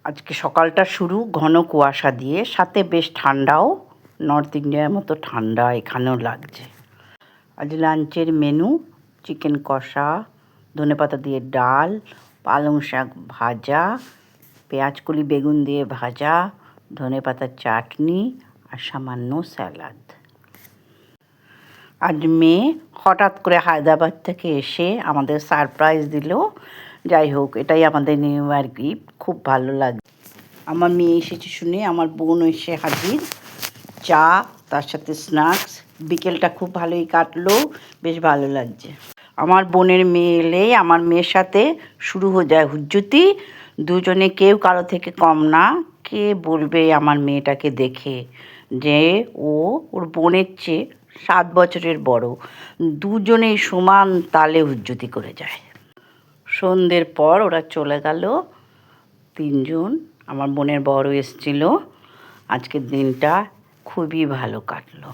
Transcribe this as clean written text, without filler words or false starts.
আজকে সকালটা শুরু ঘন কুয়াশা দিয়ে, সাথে বেশ ঠান্ডাও। নর্থ ইন্ডিয়ার মতো ঠান্ডা এখানেও লাগছে। আজ লাঞ্চের মেনু চিকেন কষা, ধনেপাতা দিয়ে ডাল, পালং শাক ভাজা, পেঁয়াজকলি বেগুন দিয়ে ভাজা, ধনেপাতার চাটনি আর সামান্য স্যালাড। আজ মেয়ে হঠাৎ করে হায়দ্রাবাদ থেকে এসে আমাদের সারপ্রাইজ দিল। যাই হোক, এটাই আমাদের নিউ ইয়ার গিফট, খুব ভালো লাগে। আমার মেয়ে এসেছে শুনে আমার বোন এসে হাজির, চা তার সাথে স্ন্যাক্স। বিকেলটা খুব ভালোই কাটলো, বেশ ভালো লাগছে। আমার বোনের মেয়ে এলেই আমার মেয়ের সাথে শুরু হয়ে যায় হুজ্জুতি। দুজনে কেউ কারো থেকে কম না। কে বলবে আমার মেয়েটাকে দেখে যে ওর বোনের চেয়ে 7 বছরের বড়। দুজনেই সমান তালে হুজ্জুতি করে যায়। সন্ধ্যের পর ওরা চলে গেল তিনজন। আমার বোনের বড় এসেছিল। আজকের দিনটা খুবই ভালো কাটলো।